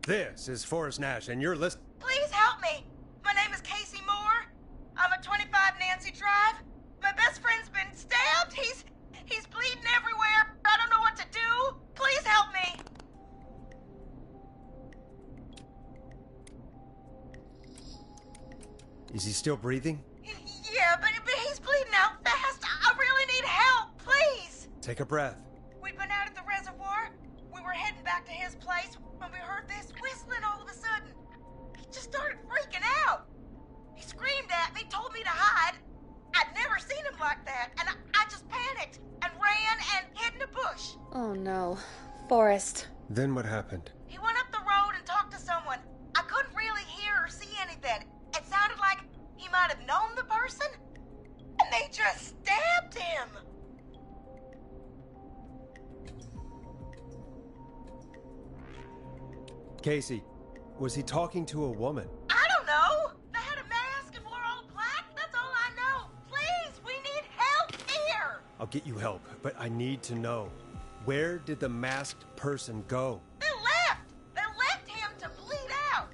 This is Forrest Nash, and you're listening. Please help me. My name is Casey Moore. I'm at 25 Nancy Drive. My best friend's been stabbed. He's bleeding everywhere. I don't know what to do. Please help me. Is he still breathing? Yeah, but he's bleeding out fast. I really need help. Please. Take a breath. We'd been out at the reservoir. We were heading back to his place when we heard this whistling all of a sudden. He just started freaking out. He screamed at me, told me to hide. I'd never seen him like that, and I just panicked and ran and hid in a bush. Oh no. Forrest. Then what happened? He went up the road and talked to someone. I couldn't really hear or see anything. It sounded like he might have known the person, and they just stabbed him. Casey, was he talking to a woman? I don't know. They had a mask and wore all black. That's all I know. Please, we need help here. I'll get you help, but I need to know. Where did the masked person go? They left. They left him to bleed out.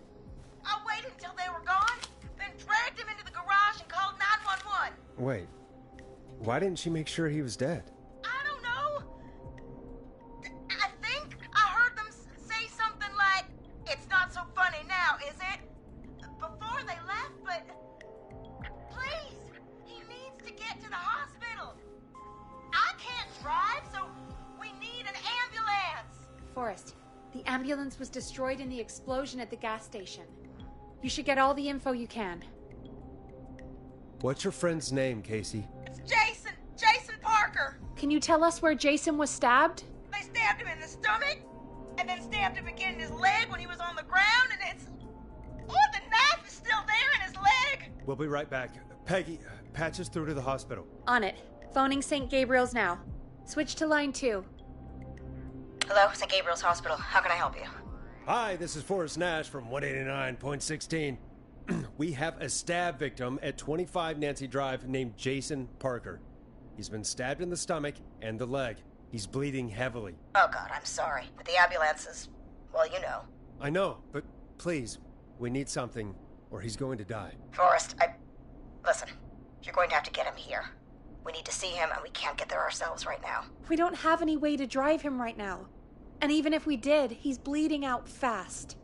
I waited until they were gone, then dragged him into the garage and called 911. Wait, why didn't she make sure he was dead? I don't know. I think I heard them say something like, "It's not so funny now, is it?" Before they left, but please, he needs to get to the hospital. I can't drive, so we need an ambulance. Forrest, the ambulance was destroyed in the explosion at the gas station. You should get all the info you can. What's your friend's name, Casey? It's Jason Parker. Can you tell us where Jason was stabbed? They stabbed him in the stomach, and then stabbed him again in his leg when he was on the ground, and it's... Oh, the knife is still there in his leg! We'll be right back. Peggy, patch us through to the hospital. On it. Phoning St. Gabriel's now. Switch to line 2. Hello, St. Gabriel's Hospital. How can I help you? Hi, this is Forrest Nash from 189.16. We have a stab victim at 25 Nancy Drive named Jason Parker. He's been stabbed in the stomach and the leg. He's bleeding heavily. Oh, God, I'm sorry. But the ambulance is... well, you know. I know, but please, we need something, or he's going to die. Forrest, listen, you're going to have to get him here. We need to see him, and we can't get there ourselves right now. We don't have any way to drive him right now. And even if we did, he's bleeding out fast.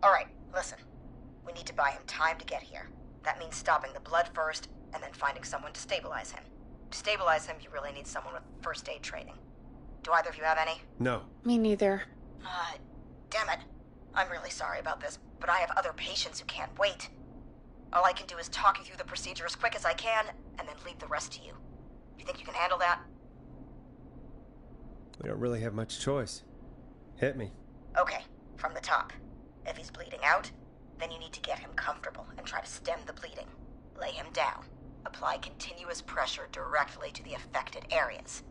All right, listen. We need to buy him time to get here. That means stopping the blood first, and then finding someone to stabilize him. To stabilize him, you really need someone with first aid training. Do either of you have any? No. Me neither. Damn it. I'm really sorry about this, but I have other patients who can't wait. All I can do is talk you through the procedure as quick as I can, and then leave the rest to you. You think you can handle that? We don't really have much choice. Hit me. Okay, from the top. If he's bleeding out, then you need to get him comfortable and try to stem the bleeding. Lay him down. Apply continuous pressure directly to the affected areas.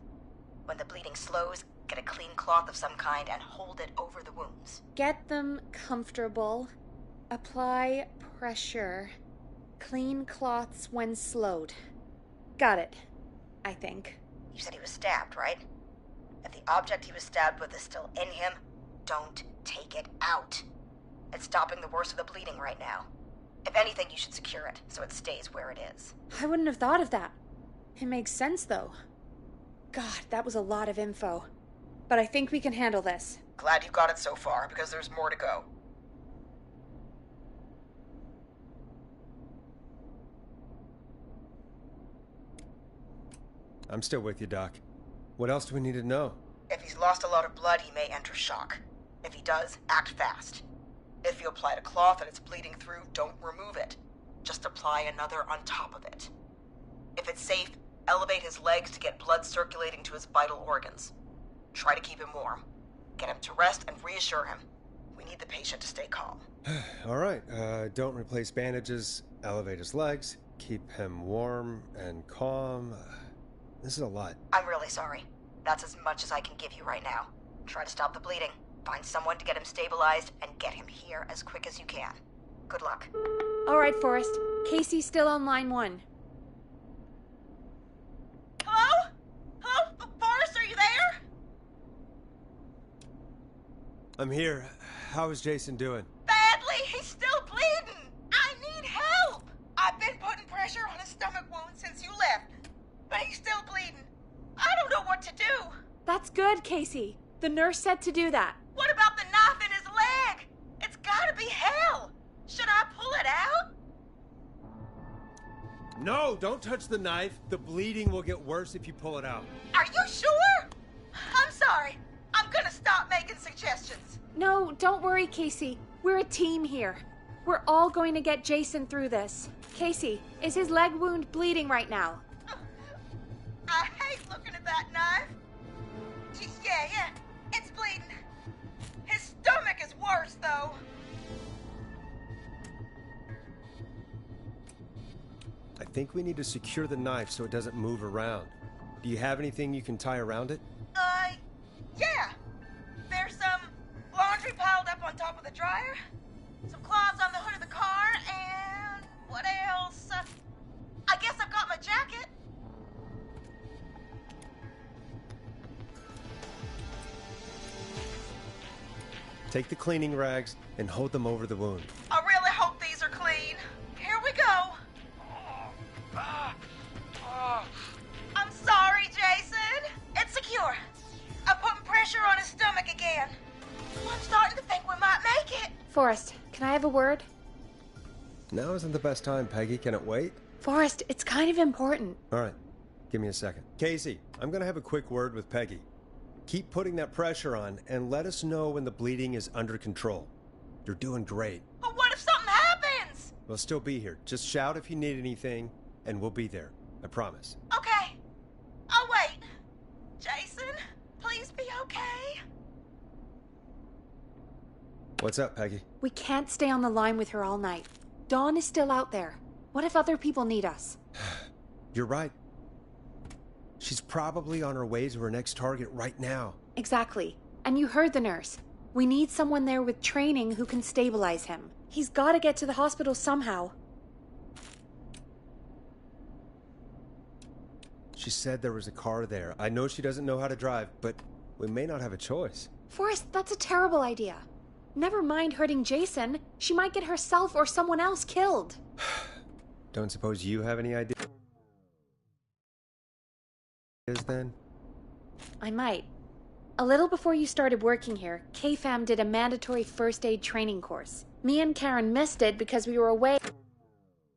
When the bleeding slows, get a clean cloth of some kind and hold it over the wounds. Get them comfortable. Apply pressure. Clean cloths when slowed. Got it, I think. You said he was stabbed, right? If the object he was stabbed with is still in him, don't take it out. It's stopping the worst of the bleeding right now. If anything, you should secure it so it stays where it is. I wouldn't have thought of that. It makes sense, though. God, that was a lot of info. But I think we can handle this. Glad you got it so far, because there's more to go. I'm still with you, Doc. What else do we need to know? If he's lost a lot of blood, he may enter shock. If he does, act fast. If you applied a cloth and it's bleeding through, don't remove it. Just apply another on top of it. If it's safe, elevate his legs to get blood circulating to his vital organs. Try to keep him warm. Get him to rest and reassure him. We need the patient to stay calm. All right, don't replace bandages, elevate his legs, keep him warm and calm. This is a lot. I'm really sorry. That's as much as I can give you right now. Try to stop the bleeding. Find someone to get him stabilized and get him here as quick as you can. Good luck. All right, Forrest. Casey's still on line 1. Hello? Hello? Forrest, are you there? I'm here. How is Jason doing? Badly, he's still bleeding. I need help. I've been putting pressure on his stomach wound since you left, but he's still bleeding. I don't know what to do. That's good, Casey. The nurse said to do that. What about the knife in his leg? It's gotta be hell. Should I pull it out? No, don't touch the knife. The bleeding will get worse if you pull it out. Are you sure? I'm sorry. I'm gonna stop making suggestions. No, don't worry, Casey. We're a team here. We're all going to get Jason through this. Casey, is his leg wound bleeding right now? I hate looking at that knife. Yeah, it's bleeding. His stomach is worse, though. I think we need to secure the knife so it doesn't move around. Do you have anything you can tie around it? Yeah. There's some laundry piled up on top of the dryer, some cloths on the hood of the car, and what else? I guess I've got my jacket. Take the cleaning rags and hold them over the wound. I really hope these are clean. Here we go. I'm sorry, Jason. It's secure. I'm putting pressure on his stomach again. I'm starting to think we might make it. Forrest, can I have a word? Now isn't the best time, Peggy. Can it wait? Forrest, it's kind of important. All right. Give me a second. Casey, I'm going to have a quick word with Peggy. Keep putting that pressure on and let us know when the bleeding is under control. You're doing great. But what if something happens? We'll still be here. Just shout if you need anything, and we'll be there. I promise. Okay. I'll wait. Jason, please be okay. What's up, Peggy? We can't stay on the line with her all night. Dawn is still out there. What if other people need us? You're right. She's probably on her way to her next target right now. Exactly. And you heard the nurse. We need someone there with training who can stabilize him. He's got to get to the hospital somehow. She said there was a car there. I know she doesn't know how to drive, but we may not have a choice. Forrest, that's a terrible idea. Never mind hurting Jason. She might get herself or someone else killed. Don't suppose you have any idea? Then? I might. A little before you started working here, KFAM did a mandatory first aid training course. Me and Karen missed it because we were away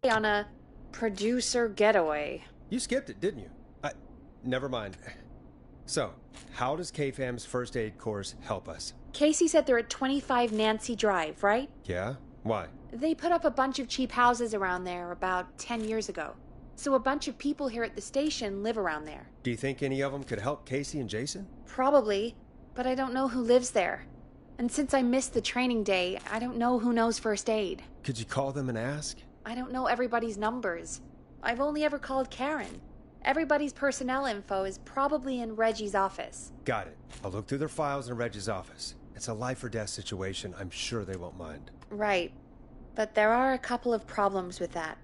on a producer getaway. You skipped it, didn't you? Never mind. So, how does KFAM's first aid course help us? Casey said they're at 25 Nancy Drive, right? Yeah? Why? They put up a bunch of cheap houses around there about 10 years ago. So a bunch of people here at the station live around there. Do you think any of them could help Casey and Jason? Probably, but I don't know who lives there. And since I missed the training day, I don't know who knows first aid. Could you call them and ask? I don't know everybody's numbers. I've only ever called Karen. Everybody's personnel info is probably in Reggie's office. Got it. I'll look through their files in Reggie's office. It's a life or death situation. I'm sure they won't mind. Right. But there are a couple of problems with that.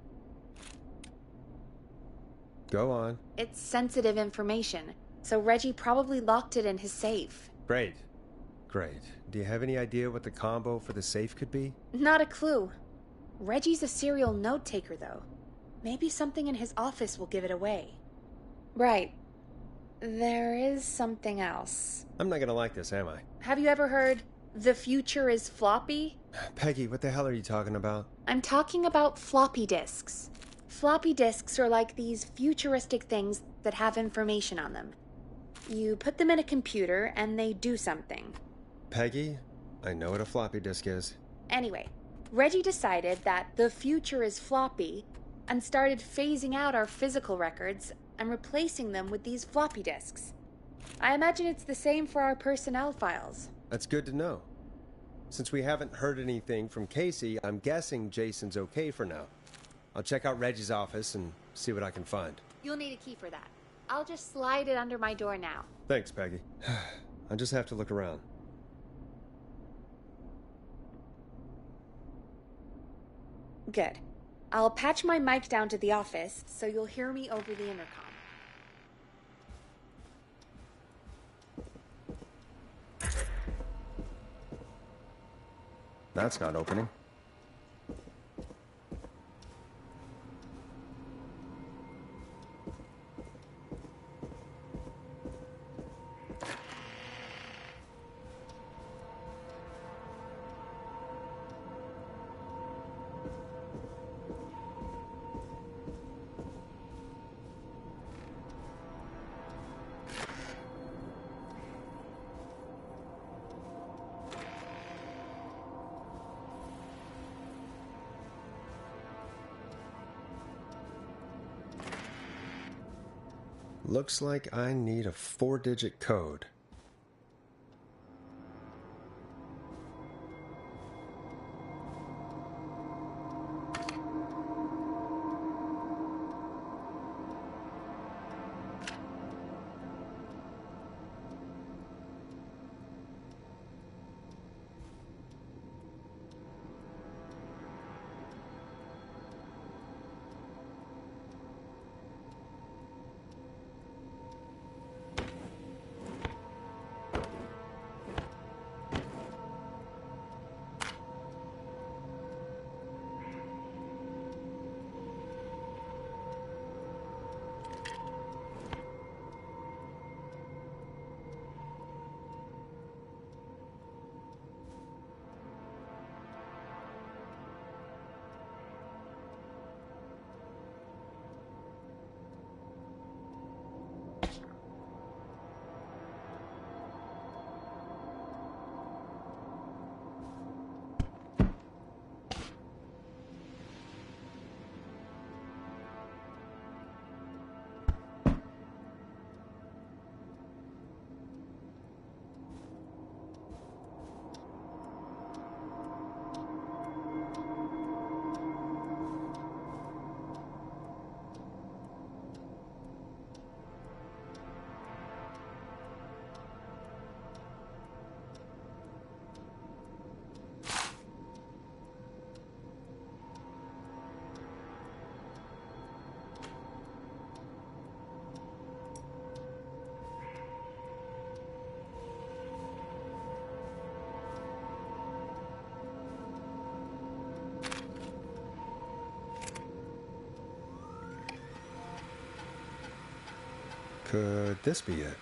Go on. It's sensitive information, so Reggie probably locked it in his safe. Great. Do you have any idea what the combo for the safe could be? Not a clue. Reggie's a serial note-taker, though. Maybe something in his office will give it away. Right. There is something else. I'm not gonna like this, am I? Have you ever heard, "The future is floppy"? Peggy, what the hell are you talking about? I'm talking about floppy disks. Floppy disks are like these futuristic things that have information on them. You put them in a computer and they do something. Peggy, I know what a floppy disk is. Anyway, Reggie decided that the future is floppy and started phasing out our physical records and replacing them with these floppy disks. I imagine it's the same for our personnel files. That's good to know. Since we haven't heard anything from Casey, I'm guessing Jason's okay for now. I'll check out Reggie's office and see what I can find. You'll need a key for that. I'll just slide it under my door now. Thanks, Peggy. I'll just have to look around. Good. I'll patch my mic down to the office so you'll hear me over the intercom. That's not opening. Looks like I need a 4-digit code. Could this be it?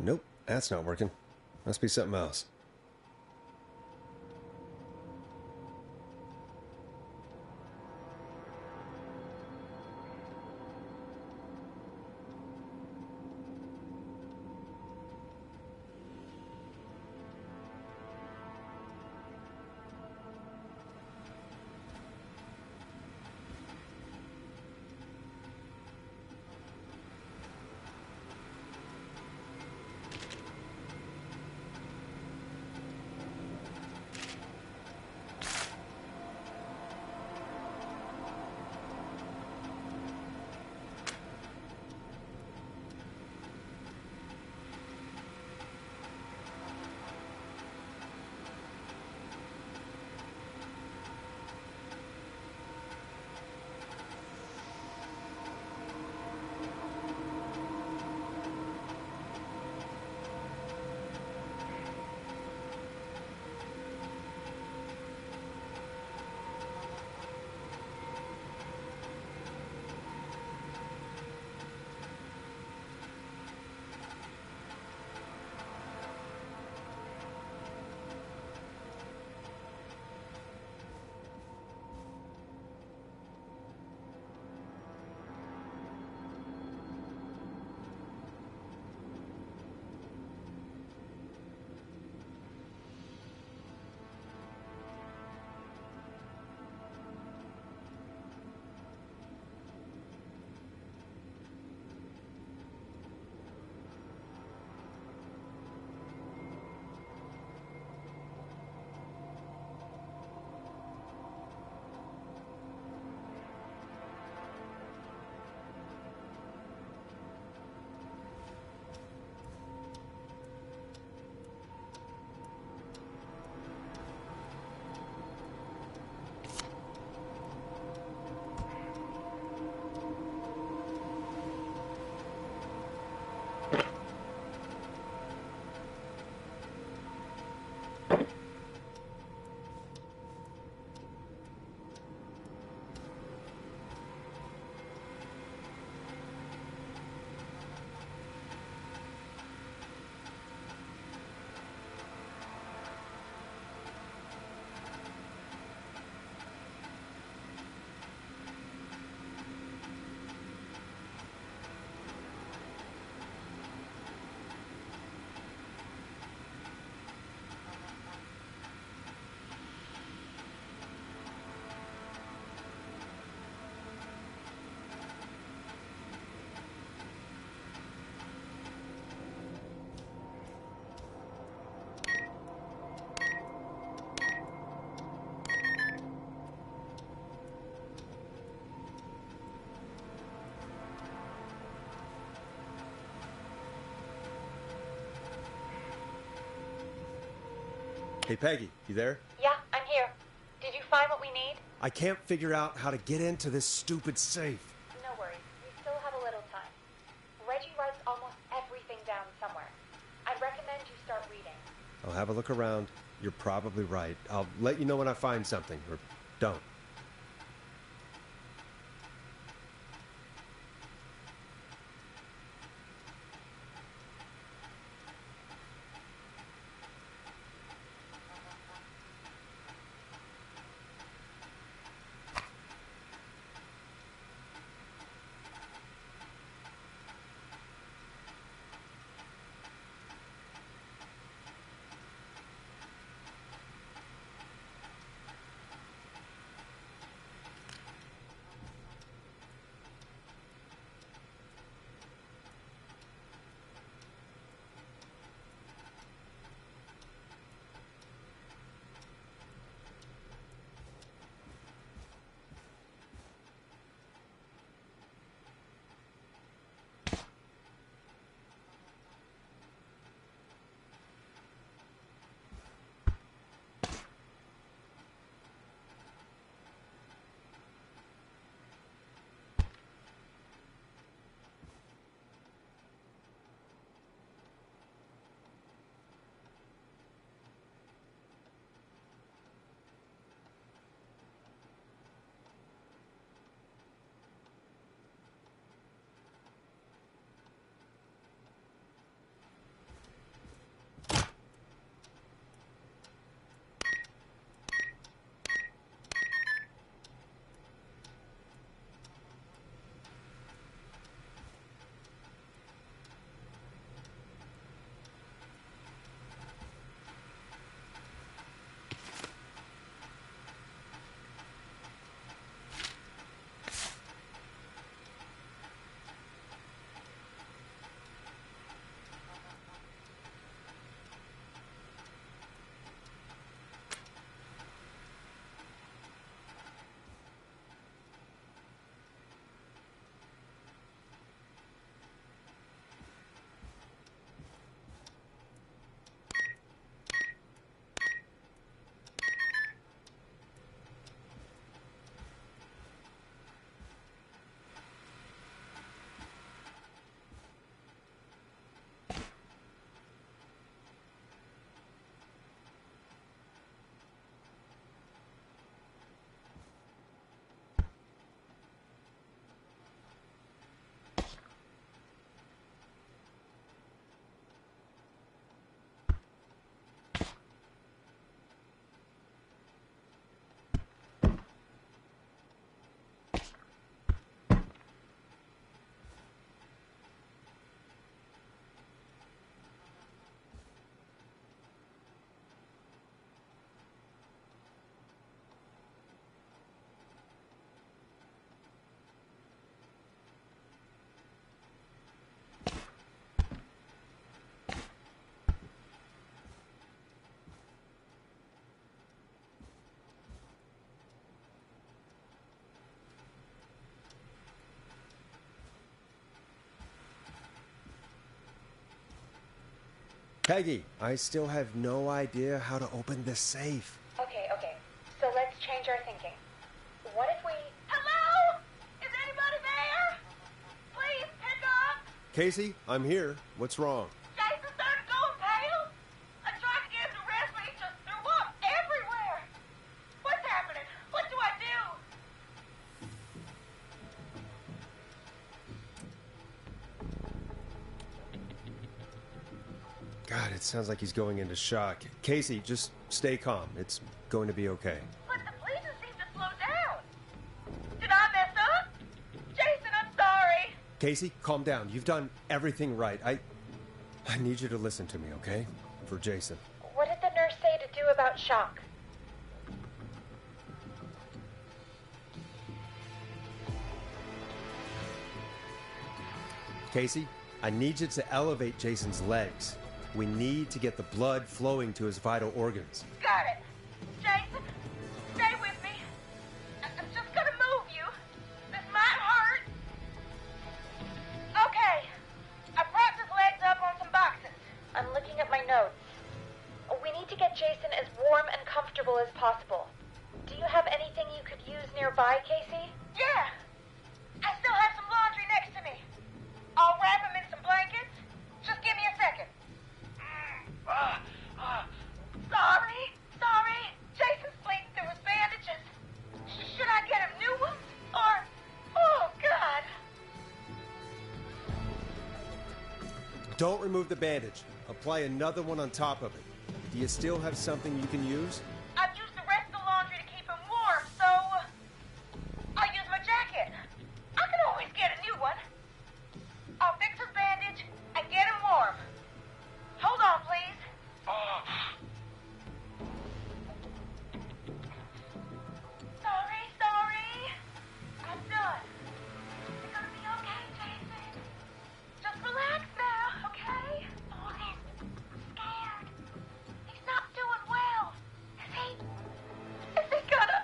Nope, that's not working. Must be something else. Hey, Peggy, you there? Yeah, I'm here. Did you find what we need? I can't figure out how to get into this stupid safe. No worries. We still have a little time. Reggie writes almost everything down somewhere. I'd recommend you start reading. I'll have a look around. You're probably right. I'll let you know when I find something, or don't. Peggy, I still have no idea how to open this safe. Okay. So let's change our thinking. What if we... Hello? Is anybody there? Please pick up. Casey, I'm here. What's wrong? Jason started going pale. I tried to get him to rest, but he just threw up everywhere. What's happening? What do I do? God, it sounds like he's going into shock. Casey, just stay calm. It's going to be okay. But the breathing seemed to slow down. Did I mess up? Jason, I'm sorry. Casey, calm down. You've done everything right. I need you to listen to me, okay? For Jason. What did the nurse say to do about shock? Casey, I need you to elevate Jason's legs. We need to get the blood flowing to his vital organs. Got it. Jason, stay with me. I'm just gonna move you. This might hurt. Okay. I propped his legs up on some boxes. I'm looking at my notes. We need to get Jason as nearby, Casey? Yeah! I still have some laundry next to me. I'll wrap him in some blankets. Just give me a second. Sorry. Jason's bleeding through his bandages. Should I get him new ones? Or... Oh, God. Don't remove the bandage. Apply another one on top of it. Do you still have something you can use? I've used the rest of the laundry to keep him warm, so... I'll use my jacket. I can always get a new one. I'll fix his bandage and get him warm. Hold on, please. Sorry. I'm done. It's gonna be okay, Jason. Just relax now, okay? Forrest, I'm scared. He's not doing well. Is he gonna...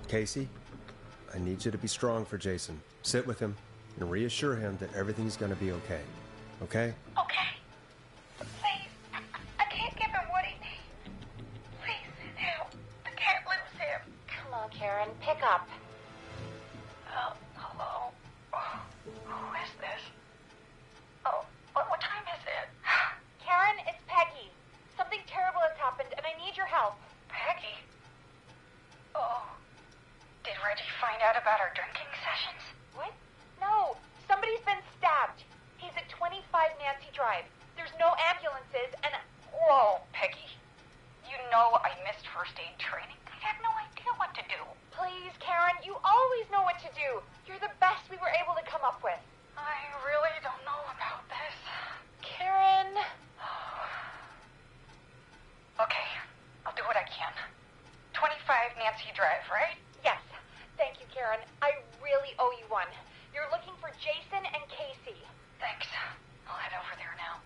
Casey, I need you to be strong for Jason. Sit with him and reassure him that everything's gonna be okay. Okay? Okay. Please, I can't give him what he needs. Please, help. I can't lose him. Come on, Karen, pick up. Hello? Who is this? Oh, what time is it? Karen, it's Peggy. Something terrible has happened, and I need your help. Peggy? Oh. Did Reggie find out about our drinking sessions? What? No, somebody's been stabbed. He's at 25 Nancy Drive. There's no ambulances, and... Whoa, Peggy. You know I missed first aid training. I have no idea what to do. Please, Karen, you always know what to do. You're the best we were able to come up with. I really don't know about this. Karen... Okay, I'll do what I can. 25 Nancy Drive, right? Yes. Thank you, Karen. I really owe you one. You're looking for Jason and Casey. Thanks. I'll head over there now.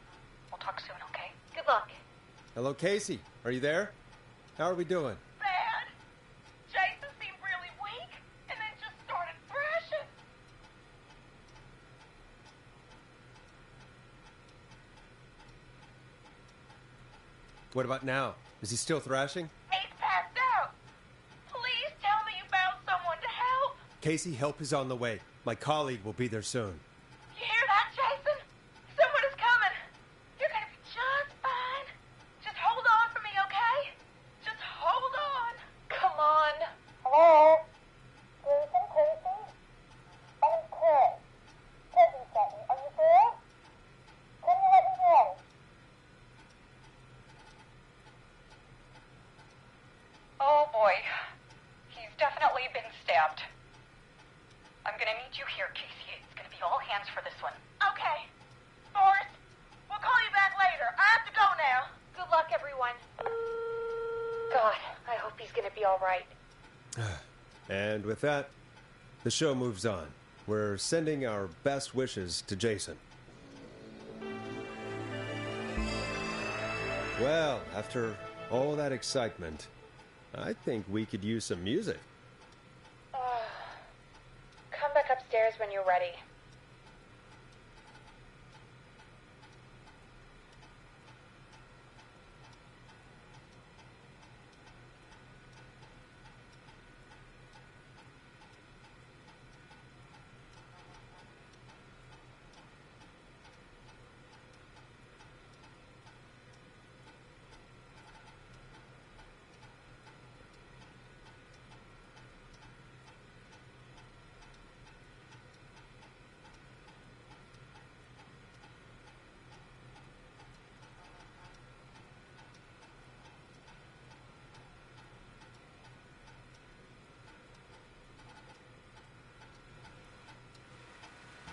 We'll talk soon, okay? Good luck. Hello, Casey. Are you there? How are we doing? Bad. Jason seemed really weak, and then just started thrashing. What about now? Is he still thrashing? He's passed out. Please tell me you found someone to help. Casey, help is on the way. My colleague will be there soon. You hear that, Jason? Someone is coming. You're gonna be just fine. Just hold on for me, okay? Just hold on. Come on. Hello? Jason, Casey? I'm Chris. Peggy sent me. Are you there? Can you let me know? Oh, boy. He's definitely been stabbed. I'm gonna need you here, Casey. It's gonna be all hands for this one. Okay. Forrest, we'll call you back later. I have to go now. Good luck, everyone. God, I hope he's gonna be all right. And with that, the show moves on. We're sending our best wishes to Jason. Well, after all that excitement, I think we could use some music. Come back upstairs when you're ready.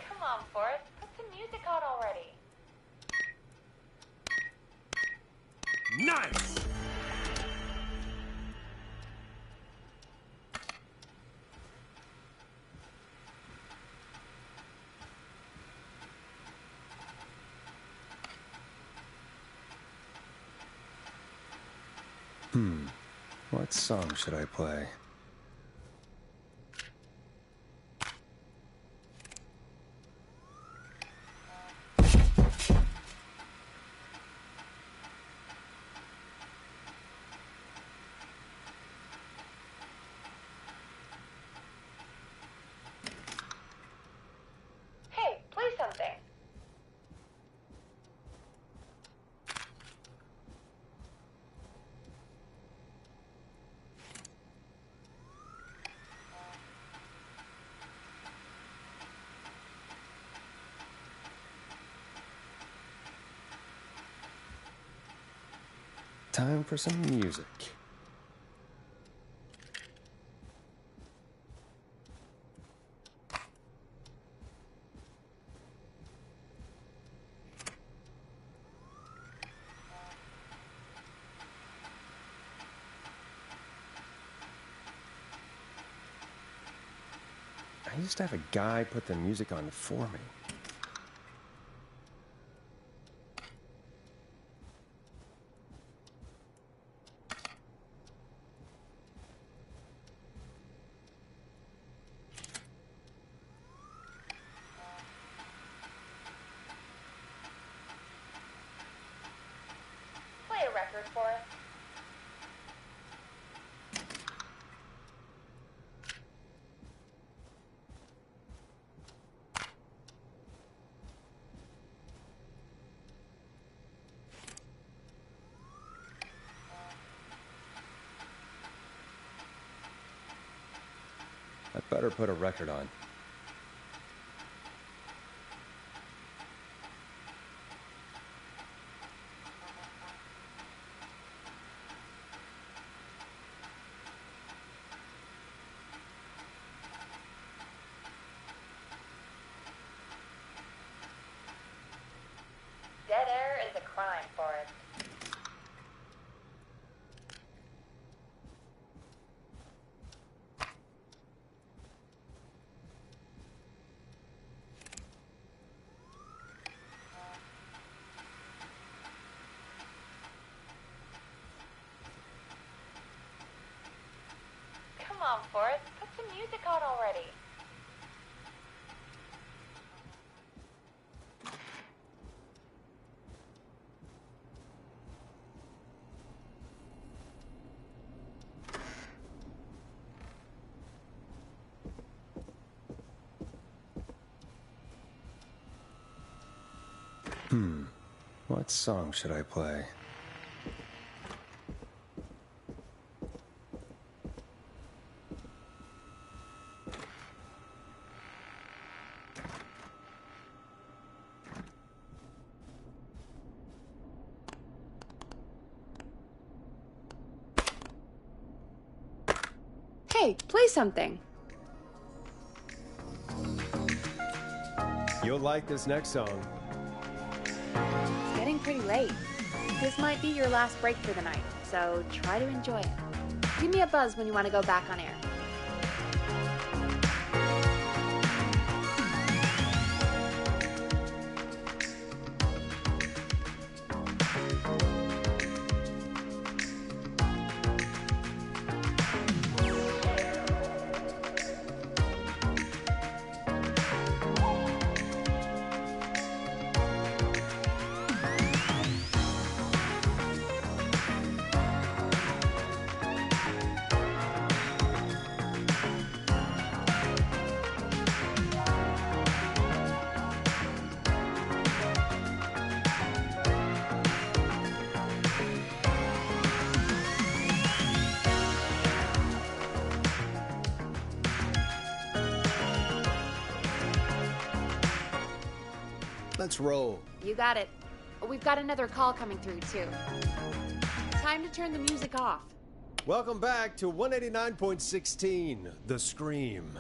Come on, Forrest. Put some music on already. Nice! What song should I play? time for some music. I used to have a guy put the music on for me. Play a record for us. I better put a record on. Dead air is a crime, Forrest. Come on, Forrest. Put some music on already. What song should I play? Hey, play something. You'll like this next song. It's getting pretty late. This might be your last break for the night, so try to enjoy it. Give me a buzz when you want to go back on air. Let's roll. You got it. We've got another call coming through, too. Time to turn the music off. Welcome back to 189.16, The Scream.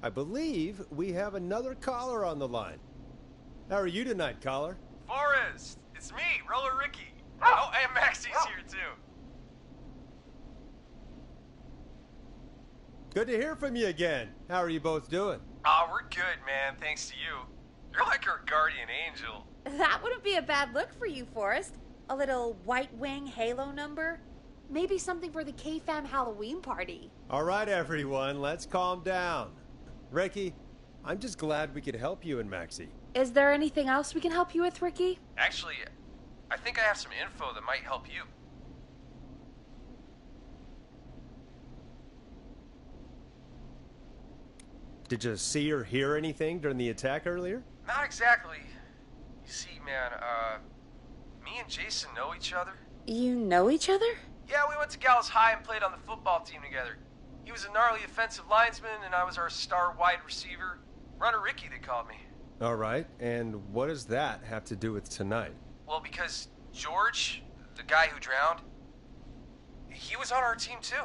I believe we have another caller on the line. How are you tonight, caller? Forrest, it's me, Roller Ricky. Oh, and Maxie's here too. Good to hear from you again. How are you both doing? Oh, we're good, man, thanks to you. You're like our guardian angel. That wouldn't be a bad look for you, Forrest. A little White Wing Halo number? Maybe something for the K-Fam Halloween party. All right, everyone, let's calm down. Ricky, I'm just glad we could help you and Maxie. Is there anything else we can help you with, Ricky? Actually, I think I have some info that might help you. Did you see or hear anything during the attack earlier? Not exactly. You see, man, me and Jason know each other. You know each other? Yeah, we went to Gallows High and played on the football team together. He was a gnarly offensive linesman, and I was our star wide receiver. Runner Ricky, they called me. All right, and what does that have to do with tonight? Well, because George, the guy who drowned, he was on our team too.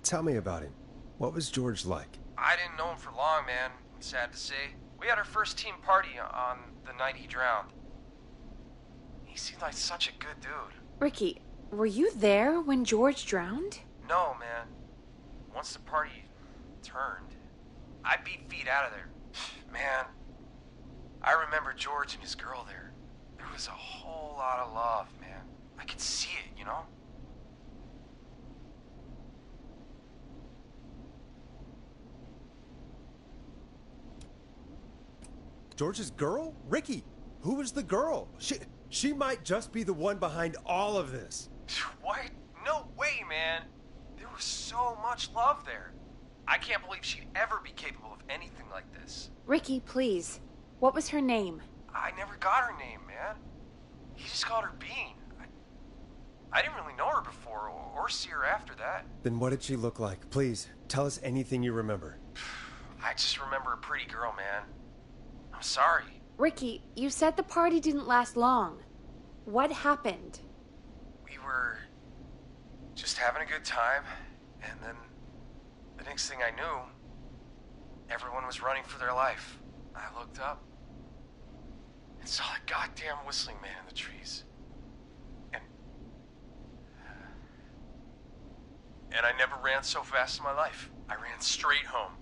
Tell me about him. What was George like? I didn't know him for long, man. Sad to say. We had our first team party on the night he drowned. He seemed like such a good dude. Ricky, were you there when George drowned? No, man. Once the party turned, I beat feet out of there. Man, I remember George and his girl there. There was a whole lot of love, man. I could see it, you know? George's girl? Ricky, who was the girl? She might just be the one behind all of this. What? No way, man. There was so much love there. I can't believe she'd ever be capable of anything like this. Ricky, please. What was her name? I never got her name, man. He just called her Bean. I didn't really know her before or see her after that. Then what did she look like? Please, tell us anything you remember. I just remember a pretty girl, man. I'm sorry. Ricky, you said the party didn't last long. What happened? We were just having a good time, and then the next thing I knew, everyone was running for their life. I looked up and saw a goddamn whistling man in the trees. And I never ran so fast in my life. I ran straight home.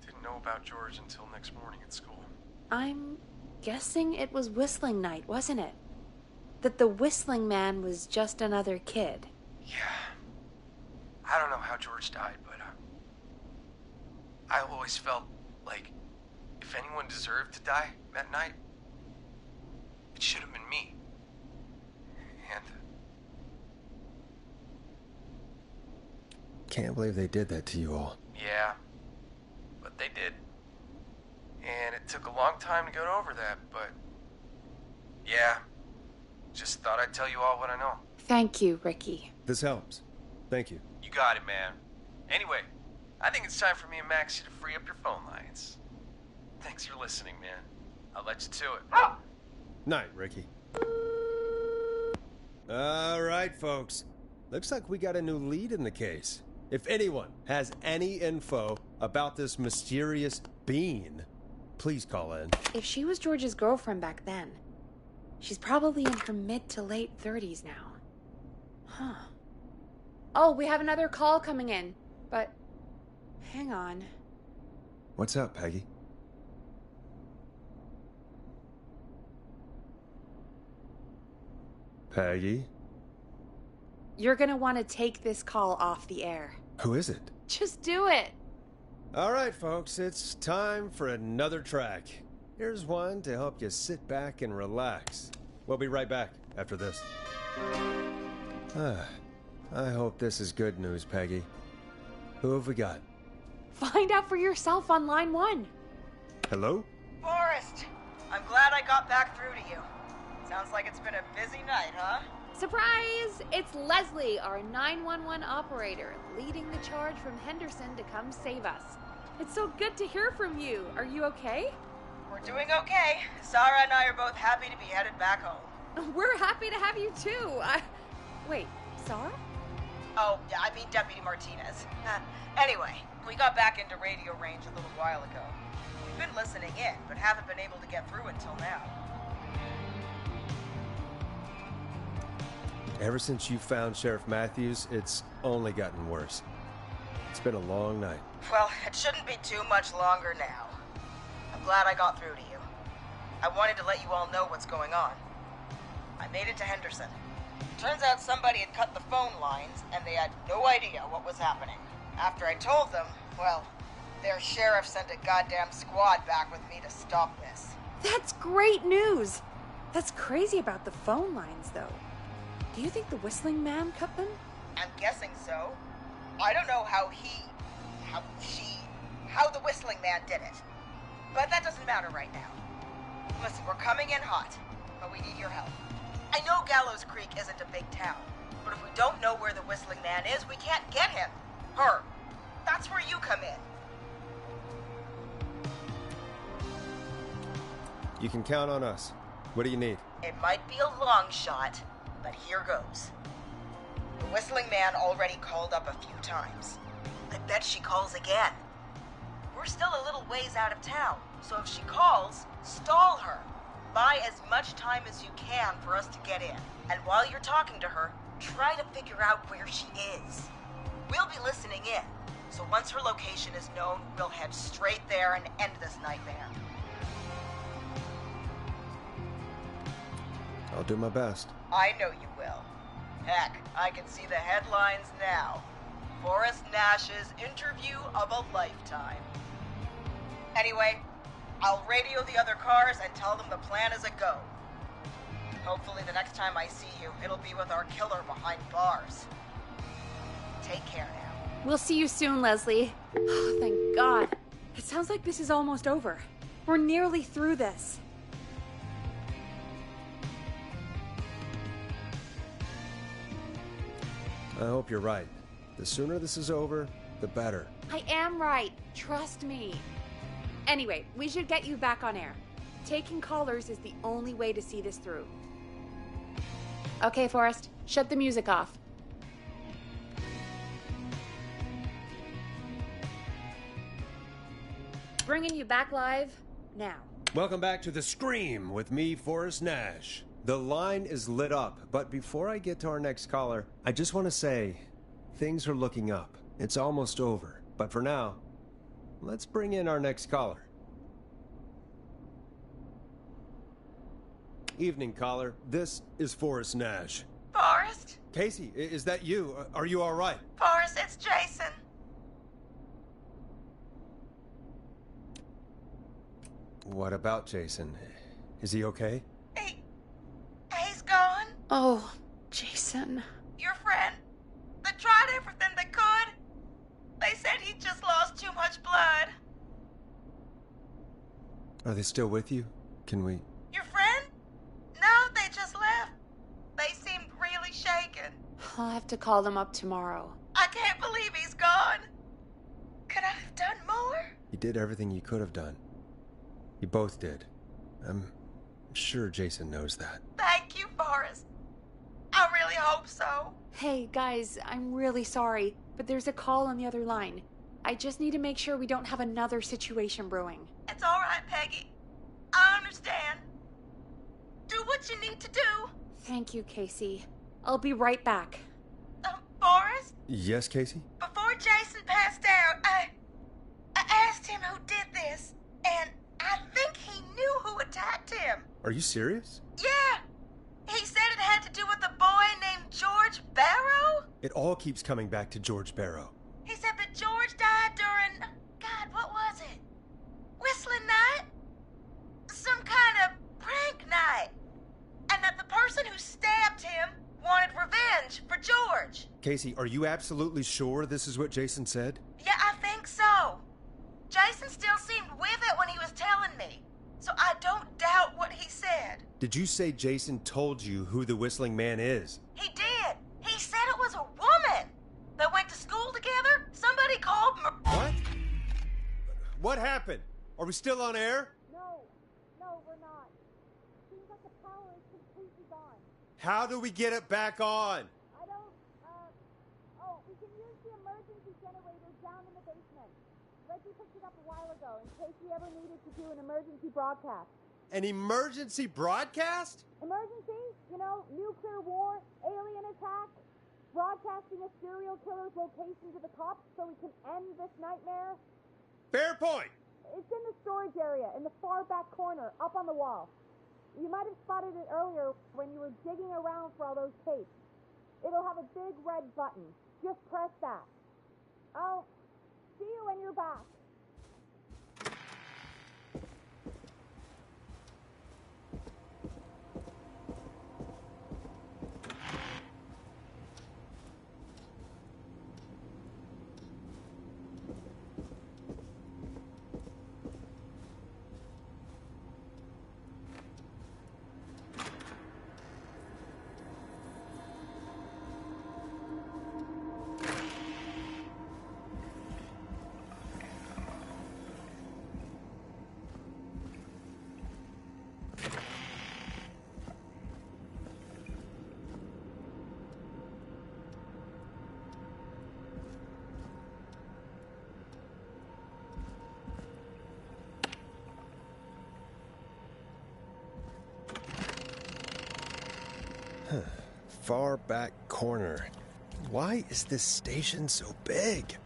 Didn't know about George until next morning at school. I'm guessing it was whistling night, wasn't it? That the whistling man was just another kid. Yeah. I don't know how George died, but I always felt like if anyone deserved to die that night, it should have been me. And Can't believe they did that to you all. yeah, but they did. And it took a long time to get over that, but yeah, just thought I'd tell you all what I know. Thank you, Ricky. This helps. Thank you. You got it, man. Anyway, I think it's time for me and Maxie to free up your phone lines. Thanks for listening, man. I'll let you to it. Night, Ricky. All right, folks. Looks like we got a new lead in the case. If anyone has any info about this mysterious bean, please call in. If she was George's girlfriend back then, she's probably in her mid to late 30s now. Huh. Oh, we have another call coming in, but hang on. What's up, Peggy? Peggy? You're gonna want to take this call off the air. Who is it? Just do it. All right, folks, it's time for another track. Here's one to help you sit back and relax. We'll be right back after this. I hope this is good news, Peggy. Who have we got? Find out for yourself on line 1. Hello? Forrest, I'm glad I got back through to you. Sounds like it's been a busy night, huh? Surprise! It's Leslie, our 911 operator, leading the charge from Henderson to come save us. It's so good to hear from you. Are you okay? We're doing okay. Sarah and I are both happy to be headed back home. We're happy to have you too. Wait, Sarah? Oh, I mean Deputy Martinez. Anyway, we got back into radio range a little while ago. We've been listening in, but haven't been able to get through until now. Ever since you found Sheriff Matthews, it's only gotten worse. It's been a long night. Well, it shouldn't be too much longer now. I'm glad I got through to you. I wanted to let you all know what's going on. I made it to Henderson. Turns out somebody had cut the phone lines, and they had no idea what was happening. After I told them, well, their sheriff sent a goddamn squad back with me to stop this. That's great news. That's crazy about the phone lines, though. Do you think the whistling man cut them? I'm guessing so. I don't know how the whistling man did it. But that doesn't matter right now. Listen, we're coming in hot, but we need your help. I know Gallows Creek isn't a big town, but if we don't know where the whistling man is, we can't get him. Her. That's where you come in. You can count on us. What do you need? It might be a long shot, but here goes. The Whistling Man already called up a few times. I bet she calls again. We're still a little ways out of town, so if she calls, stall her. Buy as much time as you can for us to get in. And while you're talking to her, try to figure out where she is. We'll be listening in, so once her location is known, we'll head straight there and end this nightmare. I'll do my best. I know you will. Heck, I can see the headlines now. Forrest Nash's interview of a lifetime. Anyway, I'll radio the other cars and tell them the plan is a go. Hopefully the next time I see you, it'll be with our killer behind bars. Take care now. We'll see you soon, Leslie. Oh, thank God. It sounds like this is almost over. We're nearly through this. I hope you're right. The sooner this is over, the better. I am right. Trust me. Anyway, we should get you back on air. Taking callers is the only way to see this through. Okay, Forrest, shut the music off. Bringing you back live now. Welcome back to The Scream with me, Forrest Nash. The line is lit up, but before I get to our next caller, I just want to say, things are looking up. It's almost over, but for now, let's bring in our next caller. Evening, caller. This is Forrest Nash. Forrest? Casey, is that you? Are you all right? Forrest, it's Jason. What about Jason? Is he okay? He's gone. Oh, Jason. Your friend. They tried everything they could. They said he just lost too much blood. Are they still with you? Can we... Your friend? No, they just left. They seemed really shaken. I'll have to call them up tomorrow. I can't believe he's gone. Could I have done more? You did everything you could have done. You both did. I'm sure Jason knows that. Thank you, Forrest. I really hope so. Hey, guys, I'm really sorry, but there's a call on the other line. I just need to make sure we don't have another situation brewing. It's all right, Peggy. I understand. Do what you need to do. Thank you, Casey. I'll be right back. Forrest? Yes, Casey? Before Jason passed out, I asked him who did this, and I think he knew who attacked him. Are you serious? Yeah. He said it had to do with a boy named George Barrow. It all keeps coming back to George Barrow. He said that George died during... God, what was it? Whistling night? Some kind of prank night. And that the person who stabbed him wanted revenge for George. Casey, are you absolutely sure this is what Jason said? Yeah, I think so. Jason still seemed with it when he was telling me, so I don't doubt what he said. Did you say Jason told you who the Whistling Man is? He did. He said it was a woman. They went to school together. Somebody called What? What happened? Are we still on air? No, we're not. Seems like the power is completely gone. How do we get it back on? I don't, we can use the emergency generator down in the basement. Reggie picked it up a while ago in case we ever needed to do an emergency broadcast. An emergency broadcast? Emergency? You know, nuclear war, alien attack, broadcasting a serial killer's location to the cops so we can end this nightmare. Fair point. It's in the storage area, in the far back corner, up on the wall. You might have spotted it earlier when you were digging around for all those tapes. It'll have a big red button. Just press that. I'll see you when you're back. far back corner. Why is this station so big?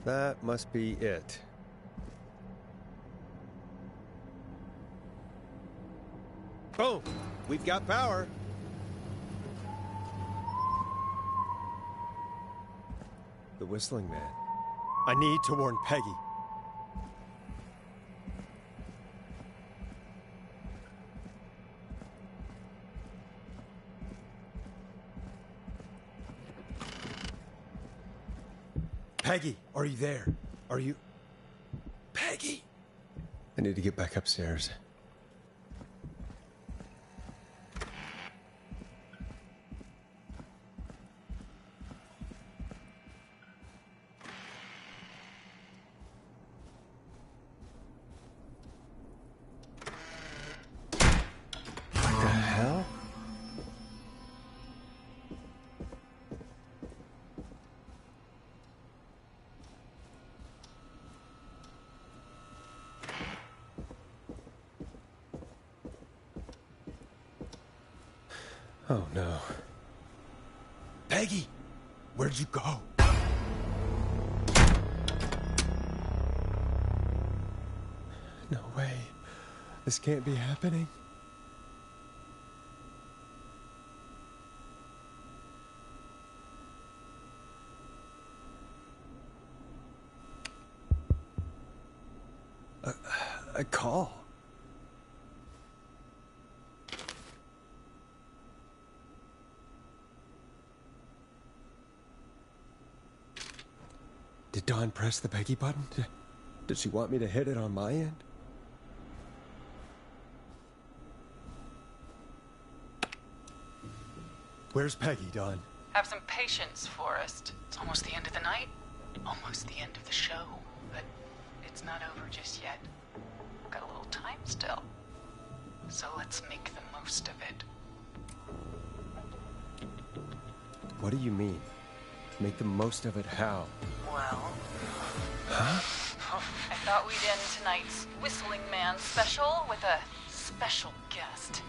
That must be it. Boom! We've got power. The whistling man. I need to warn Peggy. Peggy, are you there? Are you... Peggy? I need to get back upstairs. What the hell? Oh, no. Peggy! Where'd you go? No way. This can't be happening. A call. Did Dawn press the Peggy button? Did she want me to hit it on my end? Where's Peggy, Dawn? Have some patience, Forrest. It's almost the end of the night. Almost the end of the show. But it's not over just yet. We've got a little time still. So let's make the most of it. What do you mean? Make the most of it how? Well... Huh? I thought we'd end tonight's Whistling Man special with a special guest.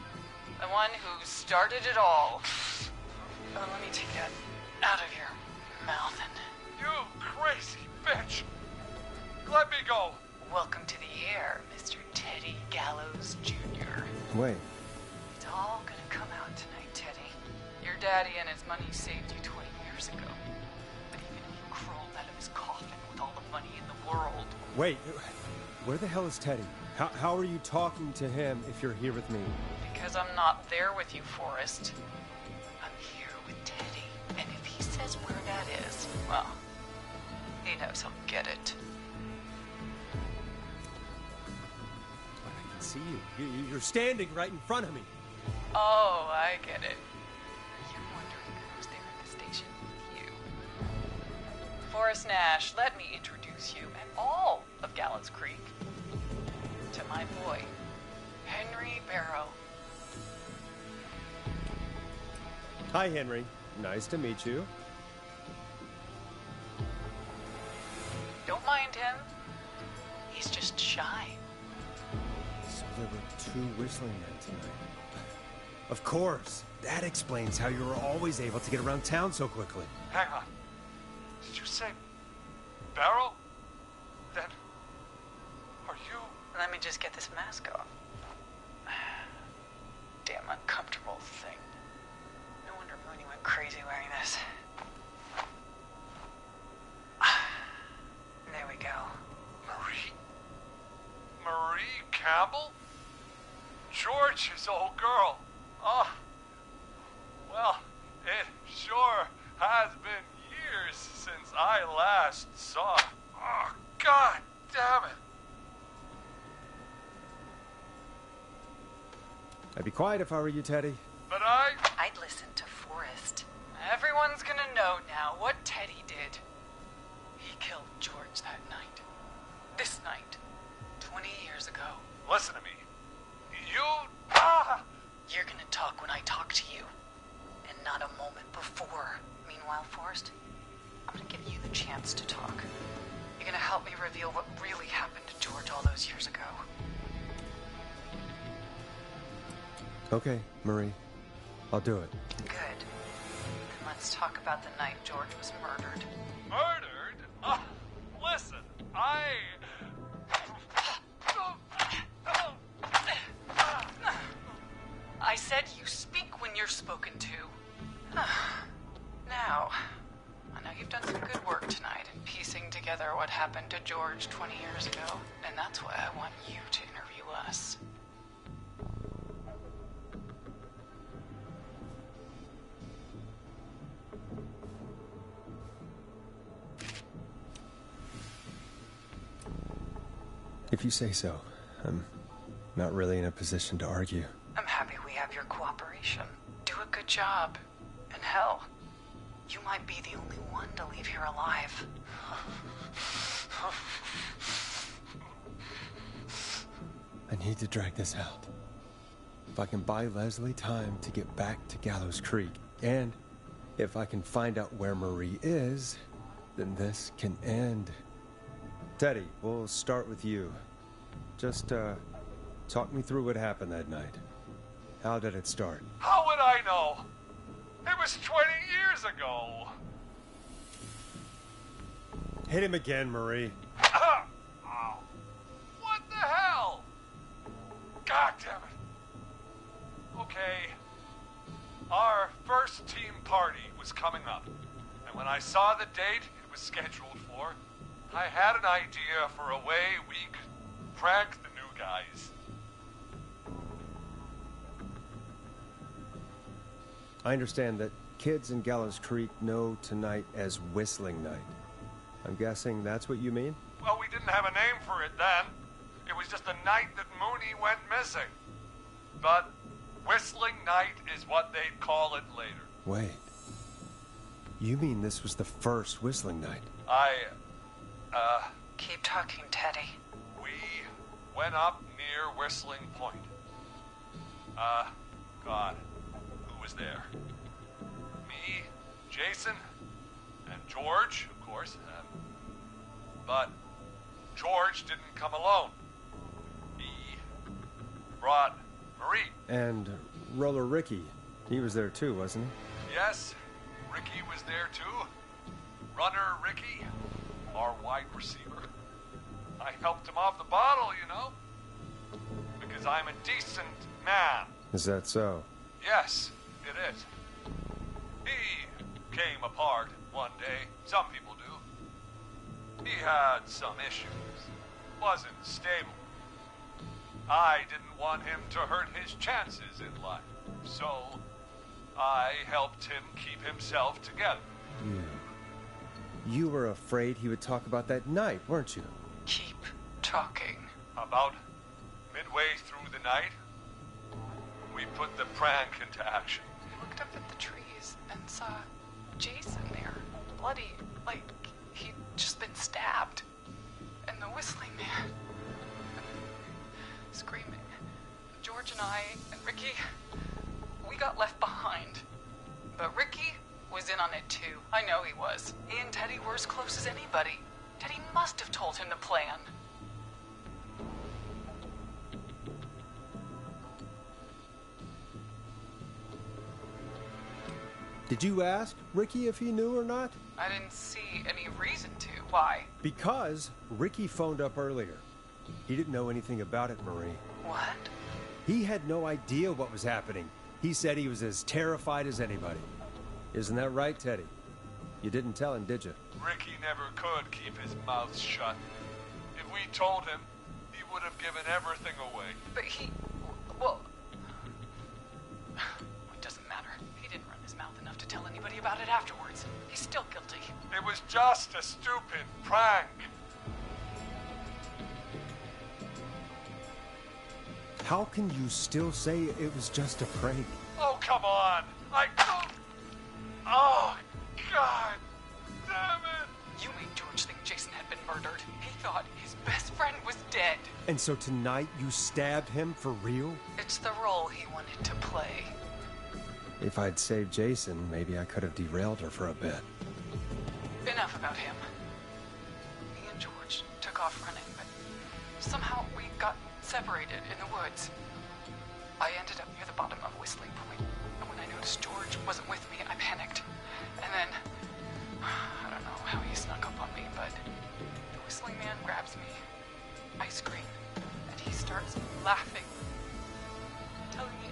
The one who started it all. Let me take that out of your mouth and... You crazy bitch! Let me go! Welcome to the air, Mr. Teddy Gallows Jr. Wait. It's all gonna come out tonight, Teddy. Your daddy and his money saved you 20 years ago. But even if he crawled out of his coffin with all the money in the world... Wait, where the hell is Teddy? How are you talking to him if you're here with me? Because I'm not there with you, Forrest. I'm here with Teddy. And if he says where that is, well, he knows he'll get it. But I can see you. You're standing right in front of me. Oh, I get it. You're wondering who's there at the station with you. Forrest Nash, let me introduce you and all of Gallows Creek to my boy, Henry Barrow. Hi, Henry. Nice to meet you. Don't mind him. He's just shy. So there were two whistling men tonight. Of course. That explains how you were always able to get around town so quickly. Hang on. Did you say Barrow? Then are you... Let me just get this mask off. Damn uncomfortable thing. No wonder Mooney went crazy wearing this. There we go. Marie? Marie Campbell? George's old girl. Oh. Well, it sure has been years since I last saw. Oh, God damn it. I'd be quiet if I were you, Teddy. But I'd listen to Forrest. Everyone's gonna know now what Teddy did. He killed George that night. This night. 20 years ago. Listen to me. You're gonna talk when I talk to you. And not a moment before. Meanwhile, Forrest, I'm gonna give you the chance to talk. You're gonna help me reveal what really happened to George all those years ago. Okay, Marie. I'll do it. Good. Then let's talk about the night George was murdered. Murdered? Listen, I said you speak when you're spoken to. Now, I know you've done some good work tonight in piecing together what happened to George 20 years ago, and that's why I want you to interview us. If you say so. I'm not really in a position to argue. I'm happy we have your cooperation. Do a good job. And hell, you might be the only one to leave here alive. I need to drag this out. If I can buy Leslie time to get back to Gallows Creek, and if I can find out where Marie is, then this can end. Teddy, we'll start with you. Just, talk me through what happened that night. How did it start? how would I know? It was 20 years ago. Hit him again, Marie. What the hell? God damn it. Okay. Our first team party was coming up. And when I saw the date it was scheduled for, I had an idea for a way we could prank the new guys. I understand that kids in Gallows Creek know tonight as Whistling Night. I'm guessing that's what you mean? Well, we didn't have a name for it then. It was just the night that Mooney went missing. But Whistling Night is what they'd call it later. Wait. You mean this was the first Whistling Night? Keep talking, Teddy. We went up near Whistling Point. God, who was there? Me, Jason, and George, of course. But George didn't come alone. He brought Marie. And Roller Ricky. He was there too, wasn't he? Yes, Ricky was there too. Runner Ricky, our wide receiver. I helped him off the bottle, you know. Because I'm a decent man. Is that so? Yes, it is. He came apart one day. Some people do. He had some issues. Wasn't stable. I didn't want him to hurt his chances in life. So, I helped him keep himself together. You were afraid he would talk about that night, weren't you? Keep talking. About midway through the night, we put the prank into action. I looked up at the trees and saw Jason there, bloody, like he'd just been stabbed. And the Whistling Man, screaming. George and I and Ricky, we got left behind. But Ricky was in on it too. I know he was. He and Teddy were as close as anybody. Teddy must have told him the plan. Did you ask Ricky if he knew or not? I didn't see any reason to. Why? Because Ricky phoned up earlier. He didn't know anything about it, Marie. What? He had no idea what was happening. He said he was as terrified as anybody. Isn't that right, Teddy? You didn't tell him, did you? Ricky never could keep his mouth shut. If we told him, he would have given everything away. But well, it doesn't matter. He didn't run his mouth enough to tell anybody about it afterwards. He's still guilty. It was just a stupid prank. How can you still say it was just a prank? Oh, come on. Oh, God damn it! You made George think Jason had been murdered. He thought his best friend was dead. And so tonight you stabbed him for real? It's the role he wanted to play. If I'd saved Jason, maybe I could have derailed her for a bit. Enough about him. Me and George took off running, but somehow we got separated in the woods. I ended up near the bottom of Whistling Point, and when I noticed George wasn't with me, I panicked. And then, I don't know how he snuck up on me, but the Whistling Man grabs me. I scream, and he starts laughing, telling me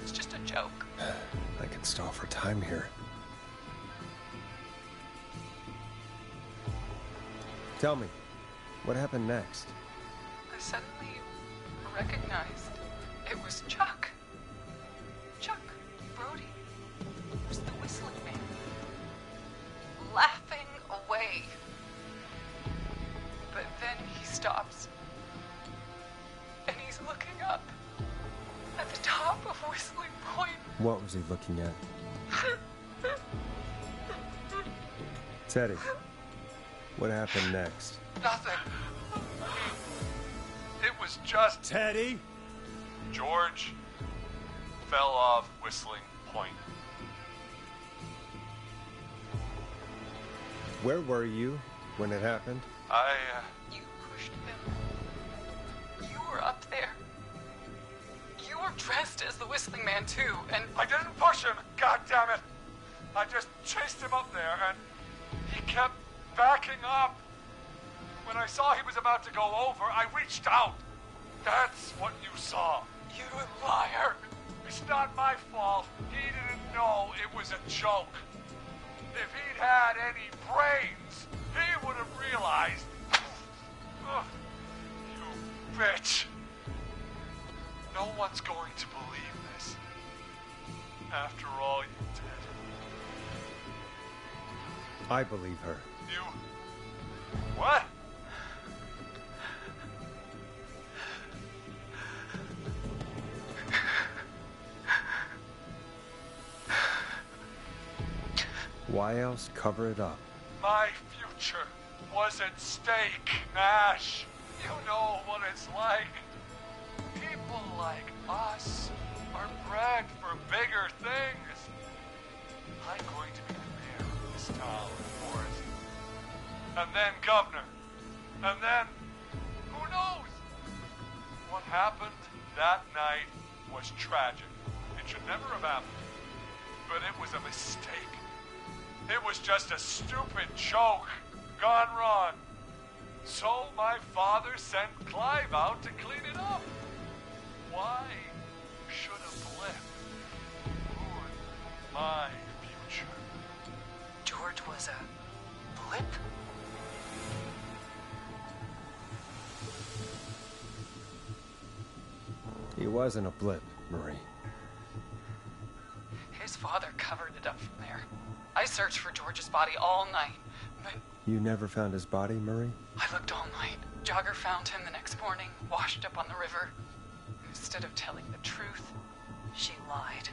it's just a joke. I can stall for time here. Tell me, what happened next? I suddenly recognized it was Chuck. Chuck Brody was the Whistling Man, laughing away. But then he stops, and he's looking up at the top of Whistling Point. What was he looking at? Teddy, what happened next? Nothing. It was just Teddy? George fell off Whistling Point. Where were you when it happened? You pushed him. You were up there. You were dressed as the Whistling Man too, and I didn't push him, God damn it! I just chased him up there, and he kept backing up. When I saw he was about to go over, I reached out. That's what you saw. you liar. It's not my fault. He didn't know it was a joke. If he'd had any brains, he would have realized. Ugh, you bitch. No one's going to believe this. After all you did. I believe her. You... What? Why else cover it up? My future was at stake, Nash. You know what it's like. People like us are bred for bigger things. I'm going to be the mayor of this town, Forrest. And then governor. And then, who knows? What happened that night was tragic. It should never have happened. But it was a mistake. It was just a stupid joke gone wrong. So my father sent Clive out to clean it up. Why should a blip ruin my future? George was a blip? He wasn't a blip, Marie. His father covered it up from there. I searched for George's body all night, but You never found his body, Marie? I looked all night. Jogger found him the next morning, washed up on the river. Instead of telling the truth, she lied.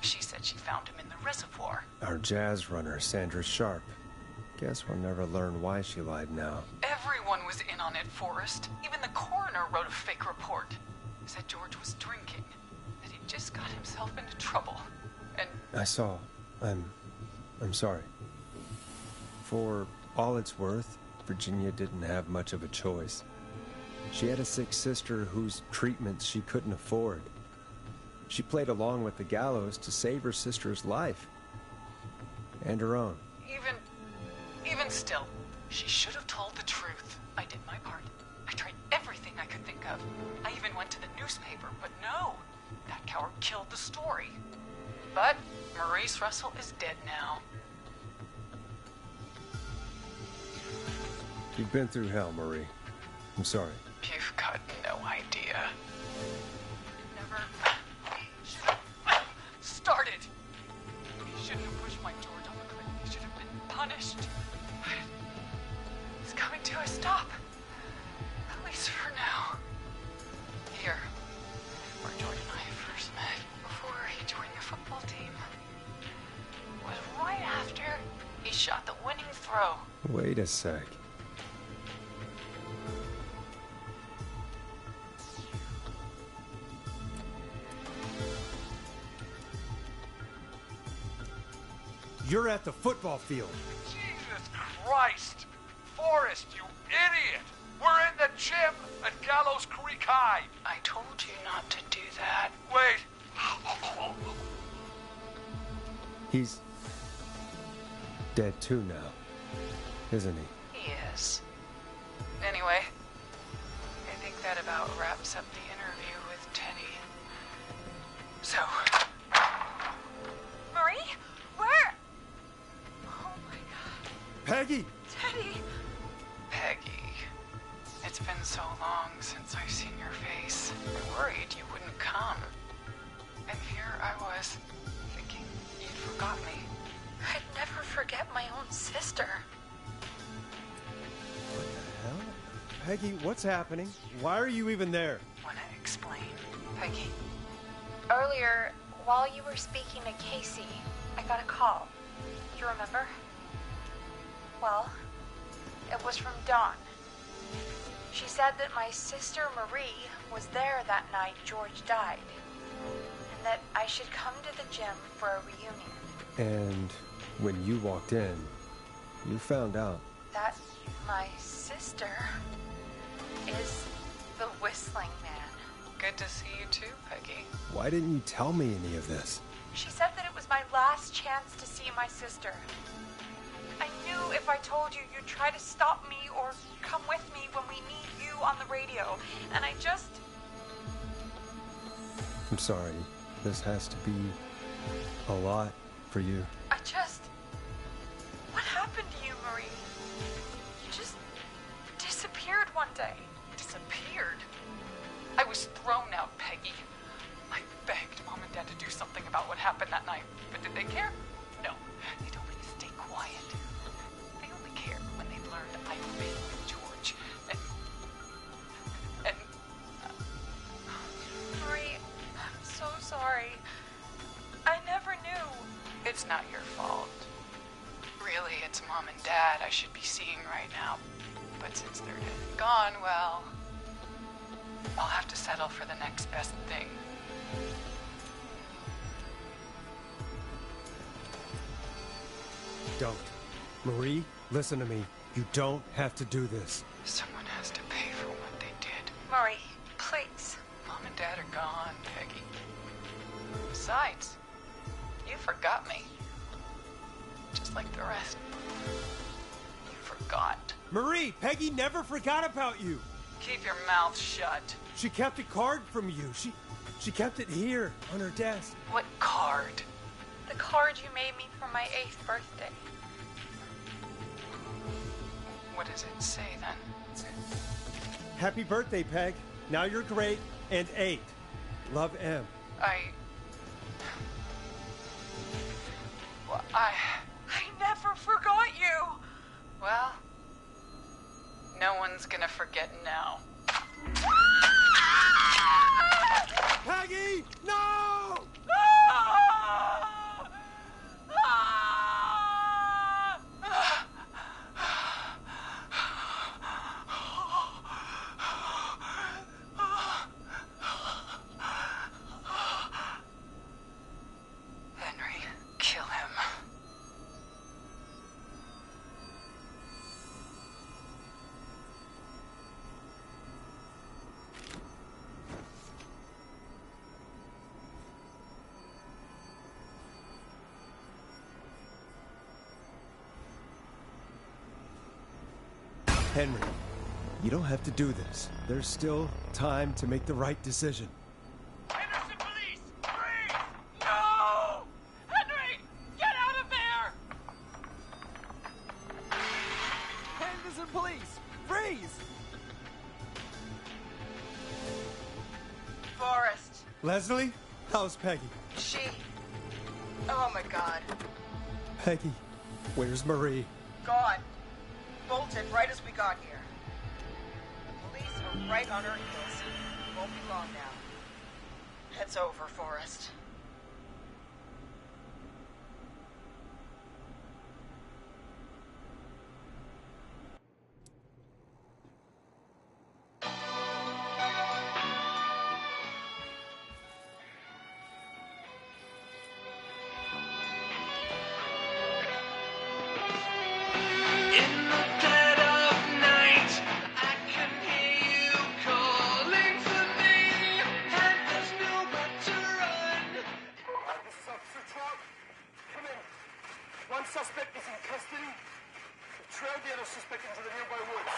She said she found him in the reservoir. Our jazz runner, Sandra Sharp. Guess we'll never learn why she lied now. Everyone was in on it, Forrest. Even the coroner wrote a fake report. Said George was drinking, that he just got himself into trouble. And I saw. I'm sorry. For all it's worth, Virginia didn't have much of a choice. She had a sick sister whose treatments she couldn't afford. She played along with the gallows to save her sister's life. And her own. even still, she should have told the truth. I did my part. I tried everything I could think of. I even went to the newspaper, but no. That coward killed the story. But Maurice Russell is dead now. You've been through hell, Marie. I'm sorry. You've got no idea. Never should have started. He shouldn't have pushed my George off a cliff. He should have been punished. It's coming to a stop. At least for now. Here, where George and I first met, before he joined the football team, was throw. Wait a sec. You're at the football field. Jesus Christ! Forrest, you idiot! We're in the gym at Gallows Creek High! I told you not to do that. Wait! He's dead too now, isn't he? He is. Anyway, I think that about wraps up the interview with Teddy. So, Marie? Where? Oh my god. Peggy! Teddy! Peggy, it's been so long since I've seen your face. I worried you wouldn't come. And here I was, thinking you'd forgot me. I'd never forget my own sister. What the hell? Peggy, what's happening? Why are you even there? Wanna explain, Peggy? Earlier, while you were speaking to Casey, I got a call. Do you remember? Well, it was from Dawn. She said that my sister Marie was there that night George died, and that I should come to the gym for a reunion. And when you walked in, you found out. That my sister is the Whistling Man. Good to see you too, Peggy. Why didn't you tell me any of this? She said that it was my last chance to see my sister. I knew if I told you, you'd try to stop me or come with me when we need you on the radio. And I just... I'm sorry. This has to be a lot for you. What happened to you, Marie? You just disappeared one day. Disappeared? I was thrown out, Peggy. I begged Mom and Dad to do something about what happened that night, but did they care? No. They told me to stay quiet. They only cared when they learned I'd been with George. And Marie, I'm so sorry. I never knew. it's not your fault. Really, it's Mom and Dad I should be seeing right now. But since they're dead and gone, well, I'll have to settle for the next best thing. Don't. Marie, listen to me. You don't have to do this. Someone has to pay for what they did. Marie, please. Mom and Dad are gone, Peggy. Besides, you forgot me. Just like the rest. You forgot. Marie, Peggy never forgot about you. Keep your mouth shut. She kept a card from you. She kept it here on her desk. What card? The card you made me for my 8th birthday. What does it say then? Happy birthday, Peg. Now you're great and 8. Love, M. Well, I never forgot you. Well, no one's gonna forget now. Peggy, no! Henry, kill him. Henry, you don't have to do this. There's still time to make the right decision. Henderson police! Freeze! No! Henry, get out of there! Henderson police! Freeze! Forrest. Leslie, how's Peggy? She... Oh my god. Peggy, where's Marie? Gone. Bolted right as we got here. The police are right on her heels. Won't be long now. It's over, Forrest. suspect is in custody. We've trailed the other suspect into the nearby woods.